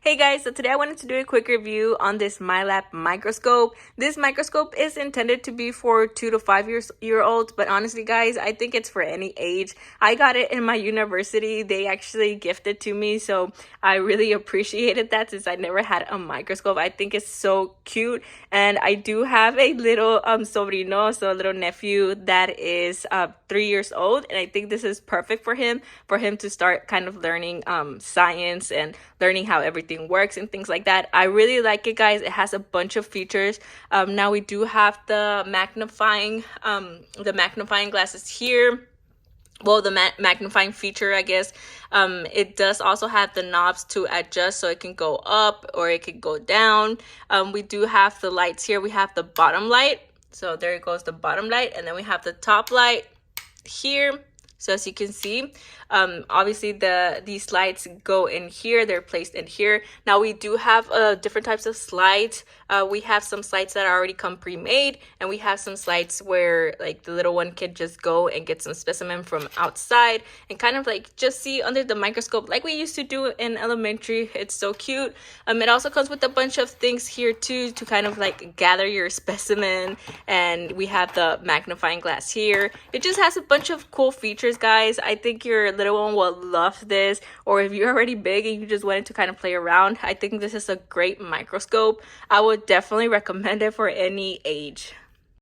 Hey guys, so today I wanted to do a quick review on this MyLab microscope. This microscope is intended to be for 2 to 5 year olds, but honestly guys, I think it's for any age. I got it in my university. They actually gifted to me, so I really appreciated that since I never had a microscope. I think it's so cute, and I do have a little sobrino, so a little nephew that is 3 years old, and I think this is perfect for him to start kind of learning science and learning how everything works and things like that. I really like it, guys. It has a bunch of features. Now we do have the magnifying glasses here. Well, the magnifying feature, I guess. It does also have the knobs to adjust, so it can go up or it can go down. We do have the lights here. We have the bottom light, so there goes the bottom light, and then we have the top light here. So as you can see, obviously these lights go in here. They're placed in here. Now we do have different types of slides. We have some slides that are already come pre-made, and we have some slides where like the little one can just go and get some specimen from outside and kind of like just see under the microscope like we used to do in elementary. It's so cute. It also comes with a bunch of things here too to kind of like gather your specimen, and we have the magnifying glass here. It just has a bunch of cool features, guys. I think your little one will love this, or if you're already big and you just wanted to kind of play around, I think this is a great microscope. I would definitely recommend it for any age.